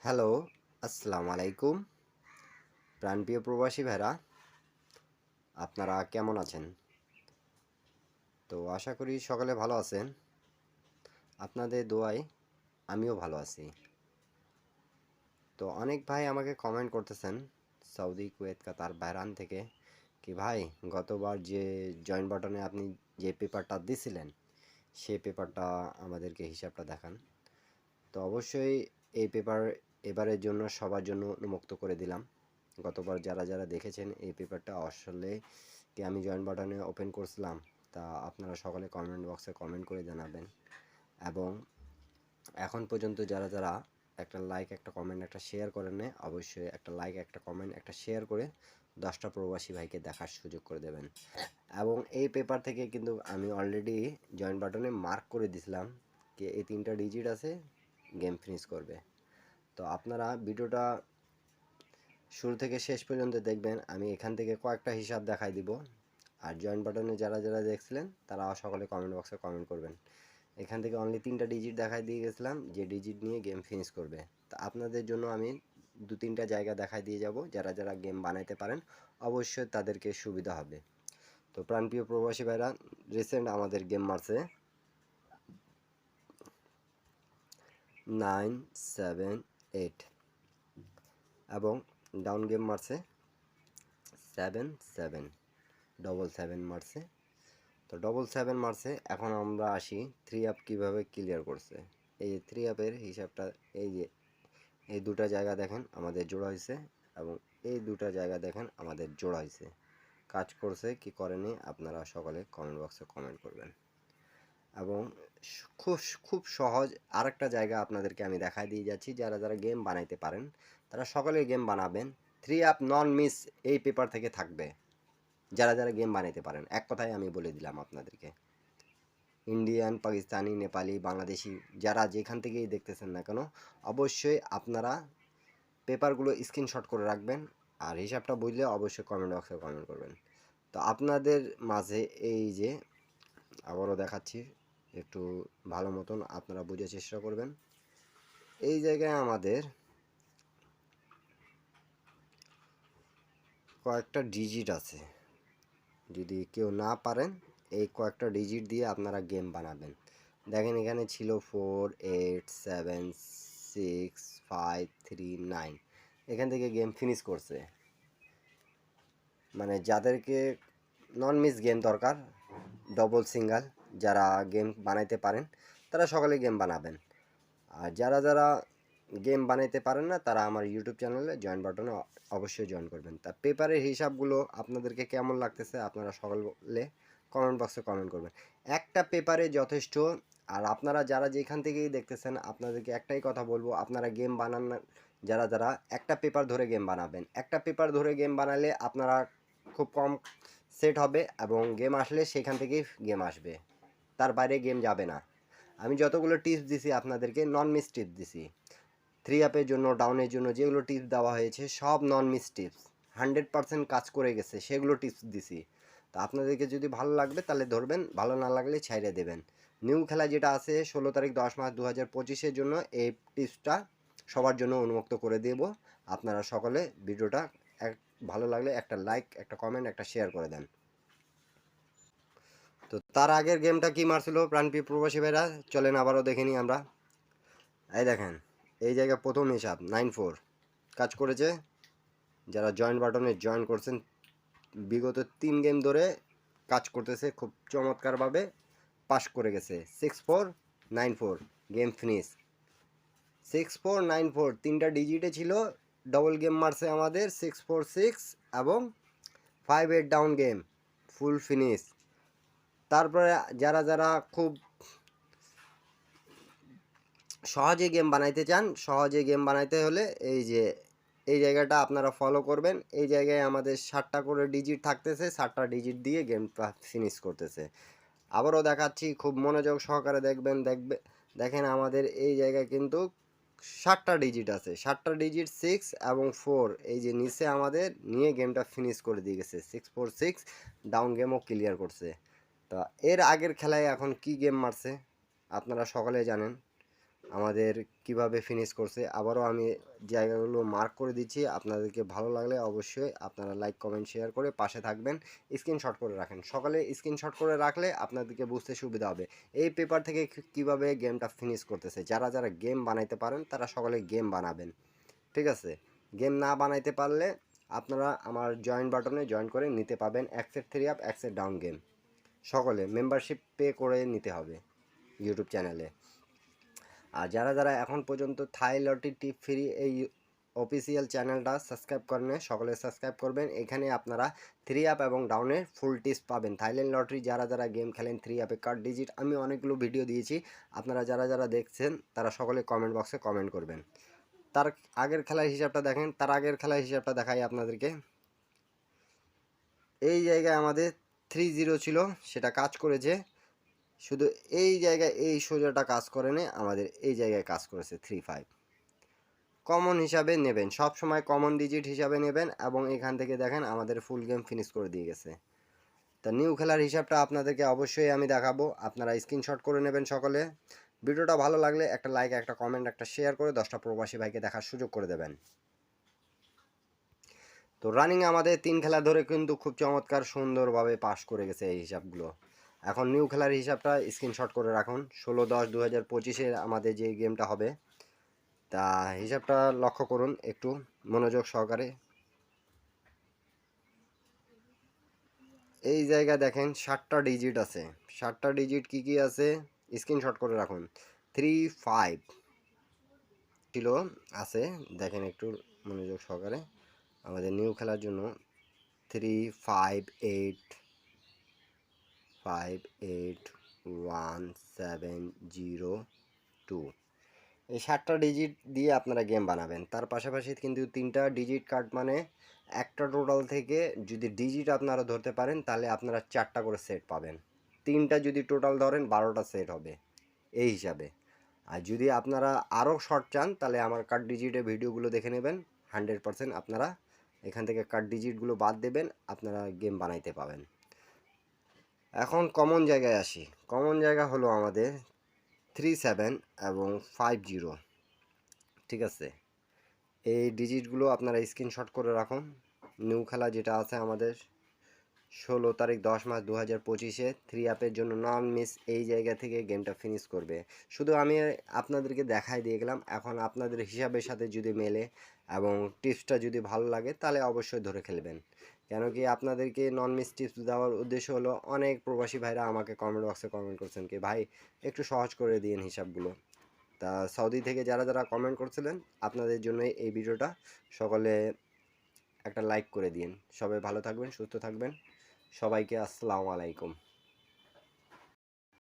Hello, আসসালামু আলাইকুম। প্রাণপ্রিয় প্রবাসী ভাইরা, আপনারা কেমন আছেন? তো আশা করি সকলে ভালো আছেন। আপনাদের দোয়ায় আমিও ভালো আছি। তো অনেক ভাই আমাকে কমেন্ট করতেছেন সৌদি, কুয়েত, কাতার, বাহরান থেকে কি ভাই গতবার যে জয়েন বাটনে আপনি যে পেপারটা দিছিলেন সেই পেপারটা আমাদেরকে হিসাবটা দেখান। তো অবশ্যই এই পেপার এবারের জন্য সবার জন্য উন্মুক্ত করে দিলাম। গতবার যারা যারা দেখেছেন এই পেপারটা আসলে কি আমি জয়েন বাটনে ওপেন করছিলাম, তা আপনারা সকলে কমেন্ট বক্সে কমেন্ট করে জানাবেন। এবং এখন পর্যন্ত যারা যারা একটা লাইক, একটা কমেন্ট, একটা শেয়ার করেন না, অবশ্যই একটা লাইক, একটা কমেন্ট, একটা শেয়ার করে 10টা প্রবাসী ভাইকে দেখার সুযোগ করে দেবেন। এবং এই পেপার থেকে কিন্তু আমি অলরেডি জয়েন বাটনে মার্ক করে দিছিলাম যে এই 3টা ডিজিট আছে, গেম ফিনিশ করবে। তো আপনারা ভিডিওটা শুরু থেকে শেষ পর্যন্ত দেখবেন। আমি এখান থেকে কয়েকটা হিসাব দেখাই দিব। আর জয়েন বাটনে যারা যারা দেখছিলেন তারা সকলে কমেন্ট বক্সে কমেন্ট করবেন। এখান থেকে অনলি 3টা ডিজিট দেখাই দিয়ে গেছিলাম যে ডিজিট নিয়ে গেম ফিনিশ করবে। তো আপনাদের জন্য আমি 2-3টা জায়গা দেখাই দিয়ে যাব, যারা যারা গেম বানাইতে পারেন অবশ্যই তাদেরকে সুবিধা হবে। তো প্রাণপ্রিয় প্রবাসী ভাইরা, রিসেন্ট আমাদের গেম মারছে 978 এবং ডাউন গেম মারছে 77 মারছে। তো 77 মারছে। এখন আমরা আসি 3 আপ কীভাবে ক্লিয়ার করছে। এই 3 আপের হিসাবটা এই যে এই দুটা জায়গা দেখেন আমাদের জোড়া হয়েছে এবং এই দুটা জায়গা দেখেন আমাদের জোড়া হয়েছে। কাজ করছে কি করেনি আপনারা সকলে কমেন্ট বক্সে কমেন্ট করবেন। এবং খুব খুব সহজ আরেকটা জায়গা আপনাদেরকে আমি দেখাই দিয়ে যাচ্ছি, যারা যারা গেম বানাইতে পারেন তারা সকলে গেম বানাবেন। 3 আপ নন মিস এই পেপার থেকে থাকবে, যারা যারা গেম বানাইতে পারেন। এক কথায় আমি বলে দিলাম আপনাদেরকে। ইন্ডিয়ান, পাকিস্তানি, নেপালি, বাংলাদেশি যারা যেখান থেকেই দেখতেছেন না কেন অবশ্যই আপনারা পেপারগুলো স্ক্রিনশট করে রাখবেন। আর হিসাবটা বুঝলে অবশ্যই কমেন্ট বক্সে কমেন্ট করবেন। তো আপনাদের মাঝে এই যে আবারও দেখাচ্ছি, একটু ভালো মতন আপনারা বোঝার চেষ্টা করবেন। এই জায়গায় আমাদের কয়েকটা ডিজিট আছে, যদি কেউ না পারেন এই কয়েকটা ডিজিট দিয়ে আপনারা গেম বানাবেন। দেখেন এখানে ছিল 4, 8, 7, 6, 5, 3, 9। এখান থেকে গেম ফিনিশ করছে। মানে যাদেরকে নন মিস গেম দরকার, ডবল সিঙ্গেল যারা গেম বানাইতে পারেন তারা সকলে গেম বানাবেন। আর যারা যারা গেম বানাইতে পারেন না তারা আমার ইউটিউব চ্যানেলে জয়েন বাটনে অবশ্যই জয়েন করবেন। তা পেপারের হিসাবগুলো আপনাদেরকে কেমন লাগতেছে আপনারা সকলে কমেন্ট বক্সে কমেন্ট করবেন। একটা পেপারে যথেষ্ট। আর আপনারা যারা যেখান থেকেই দেখতেছেন আপনাদেরকে একটাই কথা বলবো, আপনারা গেম বানান না, যারা যারা একটা পেপার ধরে গেম বানাবেন। একটা পেপার ধরে গেম বানালে আপনারা খুব কম সেট হবে এবং গেম আসলে সেখান থেকেই গেম আসবে, তার বাইরে গেম যাবে না। আমি যতগুলো টিপস দিছি আপনাদেরকে নন মিস টিপস দিছি। 3 আপের জন্য, ডাউনের জন্য যেগুলো টিপস দেওয়া হয়েছে সব নন মিস টিপস, 100% কাজ করে গেছে, সেগুলো টিপস দিছি। তো আপনাদেরকে যদি ভালো লাগবে তাহলে ধরবেন, ভালো না লাগলে ছাইড়ে দেবেন। নিউ খেলা যেটা আছে 16 তারিখ 10 মাস 2025-এর জন্য এই টিপসটা সবার জন্য উন্মুক্ত করে দেব। আপনারা সকলে ভিডিওটা ভালো লাগলে একটা লাইক, একটা কমেন্ট, একটা শেয়ার করে দেন। তো তার আগের গেমটা কি মারছিল প্রাণপ্রিয় প্রবাসী ভাইরা, চলেন আবারও দেখে নিই আমরা। এই দেখেন এই জায়গায় প্রথম হিসাব 9-4 কাজ করেছে। যারা জয়েন বাটনে জয়েন করছেন বিগত 3 গেম ধরে কাজ করতেছে খুব চমৎকারভাবে, পাস করে গেছে। 6-4-9-4 গেম ফিনিশ। 6-4-9-4 তিনটা ডিজিটে ছিল, ডবল গেম মারছে আমাদের 6-4-6 এবং 5-8 ডাউন গেম ফুল ফিনিশ। তারপরে যারা যারা খুব সহজে গেম বানাইতে চান, সহজে গেম বানাইতে হলে এই যে এই জায়গাটা আপনারা ফলো করবেন। এই জায়গায় আমাদের 7টা করে ডিজিট থাকতেছে, 7টা ডিজিট দিয়ে গেমটা ফিনিশ করতেছে। আবারও দেখাচ্ছি, খুব মনোযোগ সহকারে দেখেন আমাদের এই জায়গায় কিন্তু 7টা ডিজিট আছে, 7টা ডিজিট 6 এবং 4 এই যে নিচে আমাদের নিয়ে গেমটা ফিনিশ করে দিয়ে গেছে। 6-4-6 ডাউন গেমও ক্লিয়ার করছে। তো এর আগের খেলায় এখন কি গেম মারছে আপনারা সকলে জানেন। আমাদের কিভাবে ফিনিশ করছে। আবারও আমি জায়গাগুলো মার্ক করে দিচ্ছি, আপনাদেরকে ভালো লাগলে অবশ্যই আপনারা লাইক কমেন্ট শেয়ার করে পাশে থাকবেন। স্ক্রিনশট করে রাখেন, সকালে স্ক্রিনশট করে রাখলে আপনাদেরকে বুঝতে সুবিধা হবে এই পেপার থেকে কিভাবে গেমটা ফিনিশ করতেছে। যারা যারা গেম বানাইতে পারেন তারা সকালে গেম বানাবেন, ঠিক আছে? গেম না বানাইতে পারলে আপনারা আমার জয়েন বাটনে জয়েন করে নিতে পাবেন এক সেট 3 আপ এক সেট ডাউন গেম। সকলে মেম্বারশিপ পে করে নিতে হবে ইউটিউব চ্যানেলে। আর যারা যারা এখন পর্যন্ত থাই লটারি টিপ ফ্রি এই অফিসিয়াল চ্যানেলটা সাবস্ক্রাইব করেন, সকলে সাবস্ক্রাইব করবেন। এখানে আপনারা 3 আপ এবং ডাউনের ফুল টিপস পাবেন। থাইল্যান্ড লটারি যারা যারা গেম খেলেন 3 আপে কার্ড ডিজিট আমি অনেকগুলো ভিডিও দিয়েছি, আপনারা যারা যারা দেখছেন তারা সকলে কমেন্ট বক্সে কমেন্ট করবেন। তার আগের খেলার হিসাবটা দেখেন, তার আগের খেলার হিসাবটা দেখাই আপনাদেরকে। এই জায়গায় আমাদের 3-0 ছিল, সেটা কাজ করেছে। শুধু এই জায়গায় এই সোজাটা কাজ করে নে, আমাদের এই জায়গায় কাজ করেছে 3-5। কমন হিসাবে নেবেন, সব সময় কমন ডিজিট হিসাবে নেবেন এবং এখান থেকে দেখেন আমাদের ফুল গেম ফিনিশ করে দিয়ে গেছে। তা নিউ খেলার হিসাবটা আপনাদেরকে অবশ্যই আমি দেখাবো, আপনারা স্ক্রিনশট করে নেবেন সকলে। ভিডিওটা ভালো লাগলে একটা লাইক, একটা কমেন্ট, একটা শেয়ার করে 10টা প্রবাসী ভাইকে দেখার সুযোগ করে দেবেন। তো রানিং আমাদের 3 খেলা ধরে কিন্তু খুব চমৎকার সুন্দরভাবে পাস করে গেছে এই হিসাবগুলো। এখন নিউ খেলার হিসাবটা স্ক্রিনশট করে রাখুন। 16/10/2025-এ আমাদের যে গেমটা হবে, তা হিসাবটা লক্ষ্য করুন একটু মনোযোগ সহকারে। এই জায়গায় দেখেন 7টা ডিজিট আছে। 7টা ডিজিট কি কি আছে স্ক্রিনশট করে রাখুন। 3-5 ছিল, আছে, দেখেন একটু মনোযোগ সহকারে। আমাদের নিউ খেলার জন্য 3-5-8-5-8-1-7-0-2, এই 7টা ডিজিট দিয়ে আপনারা গেম বানাবেন। তার পাশাপাশি কিন্তু 3টা ডিজিট কার্ড মানে একটা টোটাল থেকে যদি ডিজিট আপনারা ধরতে পারেন তাহলে আপনারা 4টা করে সেট পাবেন। 3টা যদি টোটাল ধরেন 12টা সেট হবে এই হিসাবে। আর যদি আপনারা আরও শর্ট চান তাহলে আমার কার্ড ডিজিটের ভিডিওগুলো দেখে নেবেন। 100% আপনারা এখান থেকে কার্ড ডিজিটগুলো বাদ দেবেন, আপনারা গেম বানাইতে পাবেন। এখন কমন জায়গায় আসি। কমন জায়গা হলো আমাদের 3-7 এবং 5-0, ঠিক আছে? এই ডিজিটগুলো আপনারা স্ক্রিনশট করে রাখুন। নিউ খেলা যেটা আছে আমাদের 16/10/2025-এ 3 আপের জন্য নন মিস এই জায়গা থেকে গেমটা ফিনিশ করবে। শুধু আমি আপনাদেরকে দেখাই দিয়ে গেলাম, এখন আপনাদের হিসাবের সাথে যদি মেলে এবং টিপসটা যদি ভালো লাগে তাহলে অবশ্যই ধরে খেলবেন। কেন কি আপনাদেরকে নন মিস টিপস দেওয়ার উদ্দেশ্য হলো, অনেক প্রবাসী ভাইরা আমাকে কমেন্ট বক্সে কমেন্ট করছেন কি ভাই একটু সহজ করে দিন হিসাবগুলো। তা সৌদি থেকে যারা যারা কমেন্ট করছিলেন আপনাদের জন্য এই ভিডিওটা, সকলে একটা লাইক করে দিন। সবাই ভালো থাকবেন, সুস্থ থাকবেন। সবাইকে আসসালামু আলাইকুম।